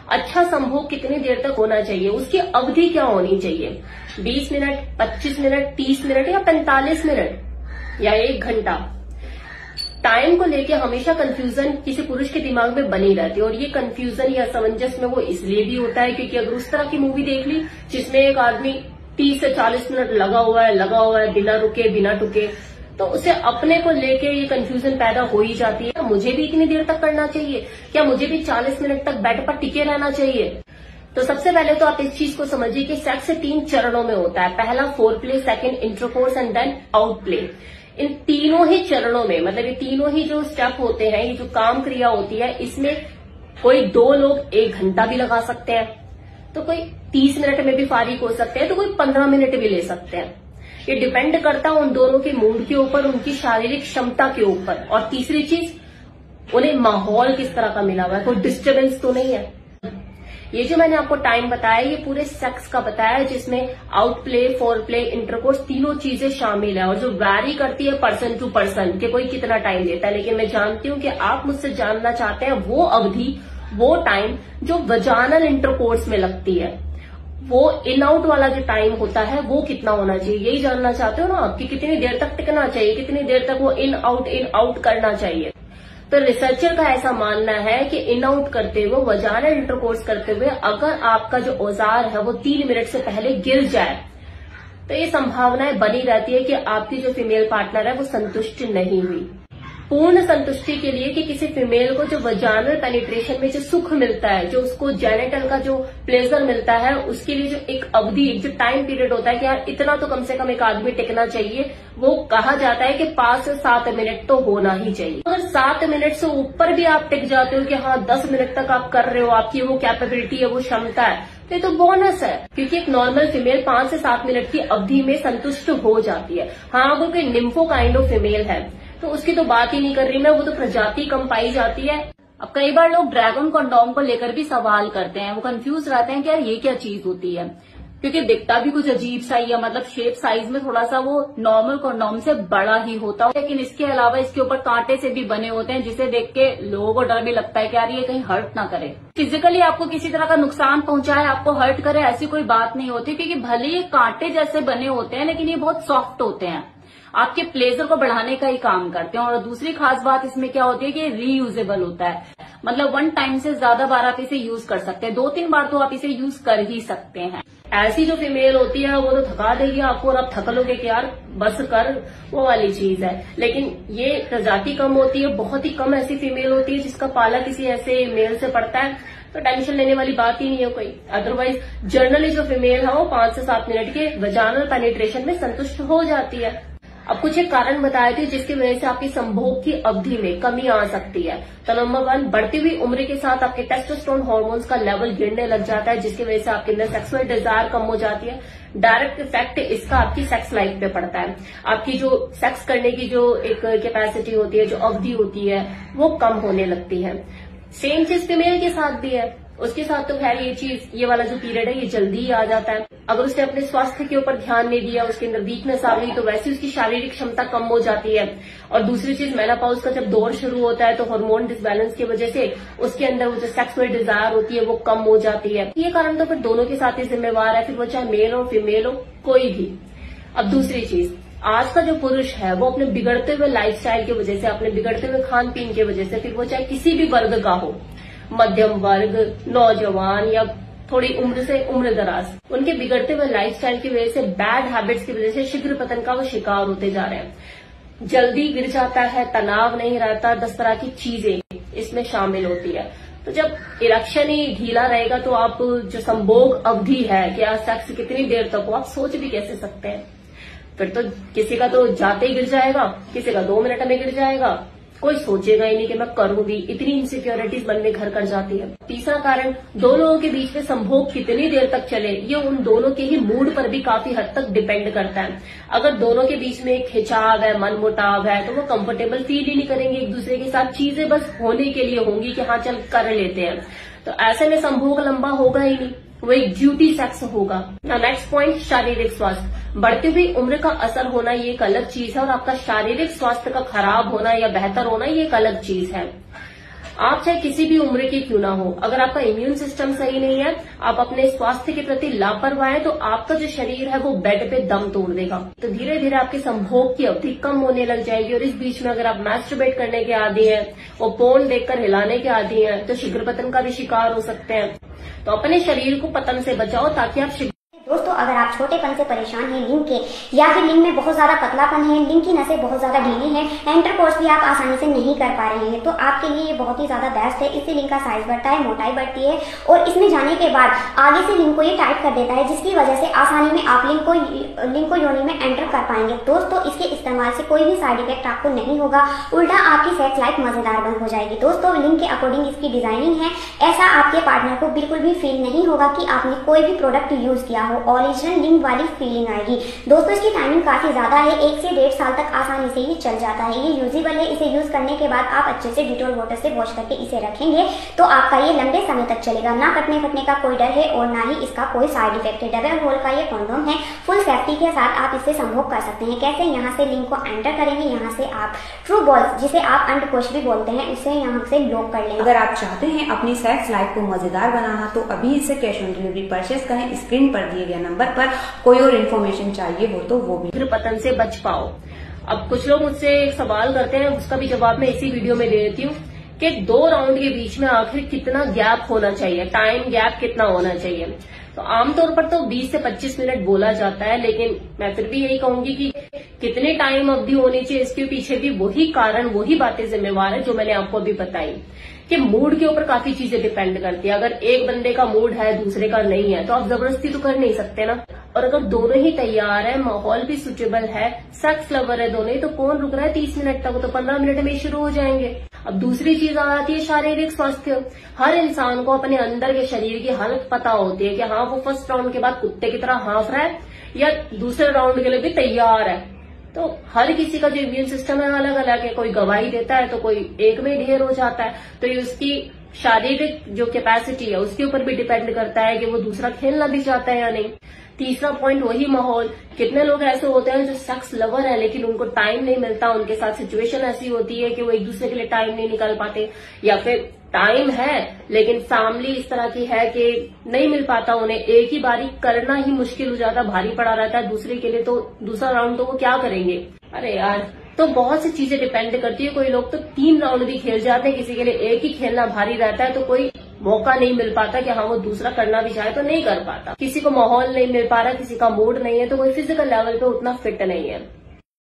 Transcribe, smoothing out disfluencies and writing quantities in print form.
अच्छा संभोग कितनी देर तक होना चाहिए, उसकी अवधि क्या होनी चाहिए, 20 मिनट, 25 मिनट, 30 मिनट या 45 मिनट या 1 घंटा। टाइम को लेके हमेशा कंफ्यूजन किसी पुरुष के दिमाग में बनी रहती है, और ये कंफ्यूजन या असमंजस में वो इसलिए भी होता है क्योंकि अगर उस तरह की मूवी देख ली जिसमें एक आदमी 30 से 40 मिनट लगा हुआ है बिना रुके बिना टुके, तो उसे अपने को लेके ये कंफ्यूजन पैदा हो ही जाती है। मुझे भी इतनी देर तक करना चाहिए, क्या मुझे भी 40 मिनट तक बेड पर टिके रहना चाहिए? तो सबसे पहले तो आप इस चीज को समझिए कि सेक्स 3 चरणों में होता है। पहला foreplay, second intercourse and then out play. इन तीनों ही चरणों में, मतलब ये तीनों ही जो स्टेप होते हैं, ये जो काम क्रिया होती है, इसमें कोई 2 लोग 1 घंटा भी लगा सकते हैं, तो कोई 30 मिनट में भी फारिग हो सकते हैं, तो कोई 15 मिनट भी ले सकते हैं। ये डिपेंड करता है उन दोनों के मूड के ऊपर, उनकी शारीरिक क्षमता के ऊपर, और तीसरी चीज उन्हें माहौल किस तरह का मिला हुआ है, कोई डिस्टर्बेंस तो नहीं है। ये जो मैंने आपको टाइम बताया, ये पूरे सेक्स का बताया, जिसमें out play, four play, intercourse, तीनों चीजें शामिल है, और जो वैरी करती है पर्सन टू पर्सन कि कोई कितना टाइम देता है। लेकिन मैं जानती हूँ कि आप मुझसे जानना चाहते हैं वो अवधि, वो टाइम जो वजानल इंटरकोर्स में लगती है, वो इन आउट वाला जो टाइम होता है वो कितना होना चाहिए, यही जानना चाहते हो ना आप, कि कितनी देर तक टिकना चाहिए, कितनी देर तक वो इन आउट करना चाहिए। तो रिसर्चर का ऐसा मानना है कि इन आउट करते हुए, वजानल इंटरकोर्स करते हुए, अगर आपका जो औजार है वो 3 मिनट से पहले गिर जाए, तो ये संभावनाएं बनी रहती है कि आपकी जो फीमेल पार्टनर है वो संतुष्ट नहीं हुई। पूर्ण संतुष्टि के लिए कि किसी फीमेल को जो वजानल पेनिट्रेशन में जो सुख मिलता है, जो उसको जेनिटल का जो प्लेजर मिलता है, उसके लिए जो एक अवधि, जो टाइम पीरियड होता है कि यार इतना तो कम से कम एक आदमी टिकना चाहिए, वो कहा जाता है कि 5 से 7 मिनट तो होना ही चाहिए। अगर 7 मिनट से ऊपर भी आप टिक जाते हो कि हाँ 10 मिनट तक आप कर रहे हो, आपकी वो कैपेबिलिटी है, वो क्षमता है, तो ये तो बोनस है, क्योंकि एक नॉर्मल फीमेल 5 से 7 मिनट की अवधि में संतुष्ट हो जाती है। हाँ, अगर कोई निम्फो काइंड ऑफ फीमेल है तो उसकी तो बात ही नहीं कर रही मैं, वो तो प्रजाति कम पाई जाती है। अब कई बार लोग ड्रैगन कंडोम को लेकर भी सवाल करते हैं, वो कंफ्यूज रहते हैं कि यार ये क्या चीज होती है, क्योंकि दिखता भी कुछ अजीब सा ही है, मतलब शेप साइज में थोड़ा सा वो नॉर्मल कंडोम से बड़ा ही होता है, लेकिन इसके अलावा इसके ऊपर कांटे से भी बने होते हैं, जिसे देख के लोगों को डर भी लगता है कि यार ये कहीं हर्ट ना करे, फिजिकली आपको किसी तरह का नुकसान पहुंचाए, आपको हर्ट करे, ऐसी कोई बात नहीं होती, क्योंकि भले ये कांटे जैसे बने होते हैं लेकिन ये बहुत सॉफ्ट होते हैं, आपके प्लेजर को बढ़ाने का ही काम करते हैं। और दूसरी खास बात इसमें क्या होती है कि रीयूजेबल होता है, मतलब 1 टाइम से ज्यादा बार आप इसे यूज कर सकते हैं, 2-3 बार तो आप इसे यूज कर ही सकते हैं। ऐसी जो फीमेल होती है वो तो थका देगी आपको, और आप थक लोगे कि यार बस कर, वो वाली चीज है। लेकिन ये प्रजाति कम होती है, बहुत ही कम ऐसी फीमेल होती है जिसका पाला किसी ऐसे मेल से पड़ता है, तो टेंशन लेने वाली बात ही नहीं है कोई। अदरवाइज जनरली जो फीमेल है वो 5 से 7 मिनट के वजानल पेनिट्रेशन में संतुष्ट हो जाती है। अब कुछ एक कारण बताए थे जिसकी वजह से आपकी संभोग की अवधि में कमी आ सकती है। तो नंबर 1, बढ़ती हुई उम्र के साथ आपके टेस्टोस्टेरोन हार्मोन्स का लेवल गिरने लग जाता है, जिसकी वजह से आपके अंदर सेक्सुअल डिजायर कम हो जाती है। डायरेक्ट इफेक्ट इसका आपकी सेक्स लाइफ पे पड़ता है, आपकी जो सेक्स करने की जो एक कैपेसिटी होती है, जो अवधि होती है, वो कम होने लगती है। सेम चीज फीमेल के साथ भी है, उसके साथ तो खैर ये वाला जो पीरियड है ये जल्दी ही आ जाता है। अगर उसने अपने स्वास्थ्य के ऊपर ध्यान नहीं दिया, उसके अंदर वीकनेस आ गई, तो वैसे उसकी शारीरिक क्षमता कम हो जाती है। और दूसरी चीज, मेनोपॉज का जब दौर शुरू होता है तो हार्मोन डिसबैलेंस की वजह से उसके अंदर वो जो सेक्सुअल डिजायर होती है वो कम हो जाती है। ये कारण तो फिर दोनों के साथ ही जिम्मेवार है, फिर वो चाहे मेल हो फीमेल हो, कोई भी। अब दूसरी चीज, आज का जो पुरुष है वो अपने बिगड़ते हुए लाइफस्टाइल की वजह से, अपने बिगड़ते हुए खान पीन की वजह से, फिर वो चाहे किसी भी वर्ग का हो, मध्यम वर्ग, नौजवान या थोड़ी उम्र से उम्र दराज, उनके बिगड़ते हुए लाइफस्टाइल की वजह से, बैड हैबिट्स की वजह से शीघ्र पतन का वो शिकार होते जा रहे हैं। जल्दी गिर जाता है, तनाव नहीं रहता, 10 तरह की चीजें इसमें शामिल होती है। तो जब इरेक्शन ही ढीला रहेगा तो आप जो संभोग अवधि है कि आज सेक्स कितनी देर तक हो, आप सोच भी कैसे सकते हैं। फिर तो किसी का तो जाते ही गिर जाएगा, किसी का 2 मिनट में गिर जाएगा, कोई सोचेगा ही नहीं कि मैं करूं भी। इतनी इनसिक्योरिटीज मन में घर कर जाती है। तीसरा कारण, दो लोगों के बीच में संभोग कितनी देर तक चले, ये उन दोनों के ही मूड पर भी काफी हद तक डिपेंड करता है। अगर दोनों के बीच में एक खिंचाव है, मनमुटाव है, तो वो कंफर्टेबल फील ही नहीं करेंगे एक दूसरे के साथ, चीजें बस होने के लिए होंगी कि हाँ चल कर लेते हैं, तो ऐसे में संभोग लंबा होगा ही नहीं, वो एक ड्यूटी सेक्स होगा। नेक्स्ट पॉइंट, शारीरिक स्वास्थ्य। बढ़ती हुई उम्र का असर होना ये एक अलग चीज है, और आपका शारीरिक स्वास्थ्य का खराब होना या बेहतर होना ये एक अलग चीज है। आप चाहे किसी भी उम्र की क्यों ना हो, अगर आपका इम्यून सिस्टम सही नहीं है, आप अपने स्वास्थ्य के प्रति लापरवाह है, तो आपका जो शरीर है वो बेड पे दम तोड़ देगा। तो धीरे धीरे आपके संभोग की अवधि कम होने लग जाएगी। और इस बीच में अगर आप मैस्टरबेट करने के आदी हैं और पोर्न देखकर हिलाने के आदी हैं तो शीघ्र पतन का भी शिकार हो सकते हैं। तो अपने शरीर को पतन से बचाओ ताकि आप दोस्तों, अगर आप छोटेपन से परेशान हैं लिंग के, या फिर लिंग में बहुत ज्यादा पतलापन है, लिंग की नसें बहुत ज्यादा ढीली हैं, इंटरकोर्स भी आप आसानी से नहीं कर पा रहे हैं, तो आपके लिए ये बहुत ही ज्यादा बेस्ट है। इससे लिंग का साइज बढ़ता है, मोटाई बढ़ती है और इसमें जाने के बाद आगे से लिंग को ये टाइट कर देता है, जिसकी वजह से आसानी में आप लिंग को योनि में एंटर कर पाएंगे। दोस्तों, इसके इस्तेमाल से कोई भी साइड इफेक्ट आपको नहीं होगा, उल्टा आपकी सेक्स लाइफ मजेदार बन हो जाएगी। दोस्तों, लिंग के अकॉर्डिंग इसकी डिजाइनिंग है, ऐसा आपके पार्टनर को बिल्कुल भी फील नहीं होगा कि आपने कोई भी प्रोडक्ट यूज किया हो, ओरिजिनल लिंग वाली फीलिंग आएगी। दोस्तों, इसकी टाइमिंग काफी ज्यादा है, 1 से 1.5 साल तक आसानी से ये चल जाता है। ये यूजेबल है, इसे यूज करने के बाद आप अच्छे से डिटॉल वाटर से वॉश करके इसे रखेंगे तो आपका ये लंबे समय तक चलेगा। ना कटने फटने का कोई डर है और ना ही इसका कोई साइड इफेक्ट है। डबल होल का ये कॉन्डोम है, फुल सेफ्टी के साथ आप इससे संभोग कर सकते हैं। कैसे? यहाँ से लिंग को एंटर करेंगे, यहाँ से आप ट्रू बॉल्स, जिसे आप अंडकोश भी बोलते हैं, उसे यहाँ से लॉक कर लेंगे। अगर आप चाहते हैं अपनी सेक्स लाइफ को मजेदार बनाना तो अभी इसे कैश ऑन डिलीवरी परचेस करें। स्क्रीन पर दिए गए नंबर पर कोई और इन्फॉर्मेशन चाहिए हो तो वो भी। फिर पतन से बच पाओ। अब कुछ लोग मुझसे एक सवाल करते हैं, उसका भी जवाब मैं इसी वीडियो में दे देती हूँ कि 2 राउंड के बीच में आखिर कितना गैप होना चाहिए, टाइम गैप कितना होना चाहिए। तो आमतौर पर तो 20 से 25 मिनट बोला जाता है, लेकिन मैं फिर भी यही कहूंगी कि कितने टाइम अवधि होनी चाहिए, इसके पीछे भी वही कारण, वही बातें जिम्मेवार है जो मैंने आपको अभी बताई कि मूड के ऊपर काफी चीजें डिपेंड करती है। अगर एक बंदे का मूड है, दूसरे का नहीं है, तो आप जबरदस्ती तो कर नहीं सकते ना। और अगर दोनों ही तैयार है, माहौल भी सुटेबल है, सेक्स लवर है दोनों ही, तो कौन रुक रहा है 30 मिनट तक? तो 15 मिनट में शुरू हो जाएंगे। अब दूसरी चीज आ जाती है शारीरिक स्वास्थ्य। हर इंसान को अपने अंदर के शरीर की हालत पता होती है कि हाँ, वो फर्स्ट राउंड के बाद कुत्ते की तरह हाँफ रहा है या दूसरे राउंड के लिए भी तैयार है। तो हर किसी का जो इम्यून सिस्टम है अलग अलग है, कोई गवाही देता है तो कोई एक में ढेर हो जाता है। तो ये उसकी शारीरिक जो कैपेसिटी है उसके ऊपर भी डिपेंड करता है कि वो दूसरा खेलना भी चाहता है या नहीं। तीसरा पॉइंट वही माहौल। कितने लोग ऐसे होते हैं जो सेक्स लवर है लेकिन उनको टाइम नहीं मिलता, उनके साथ सिचुएशन ऐसी होती है कि वो एक दूसरे के लिए टाइम नहीं निकाल पाते, या फिर टाइम है लेकिन फैमिली इस तरह की है कि नहीं मिल पाता उन्हें, एक ही बारी करना ही मुश्किल हो जाता, भारी पड़ा रहता है दूसरे के लिए, तो दूसरा राउंड तो वो क्या करेंगे। अरे यार, तो बहुत सी चीजें डिपेंड करती है। कोई लोग तो 3 राउंड भी खेल जाते हैं, किसी के लिए एक ही खेलना भारी रहता है, तो कोई मौका नहीं मिल पाता कि हाँ वो दूसरा करना भी चाहे तो नहीं कर पाता। किसी को माहौल नहीं मिल पा रहा, किसी का मूड नहीं है, तो कोई फिजिकल लेवल पे उतना फिट नहीं है।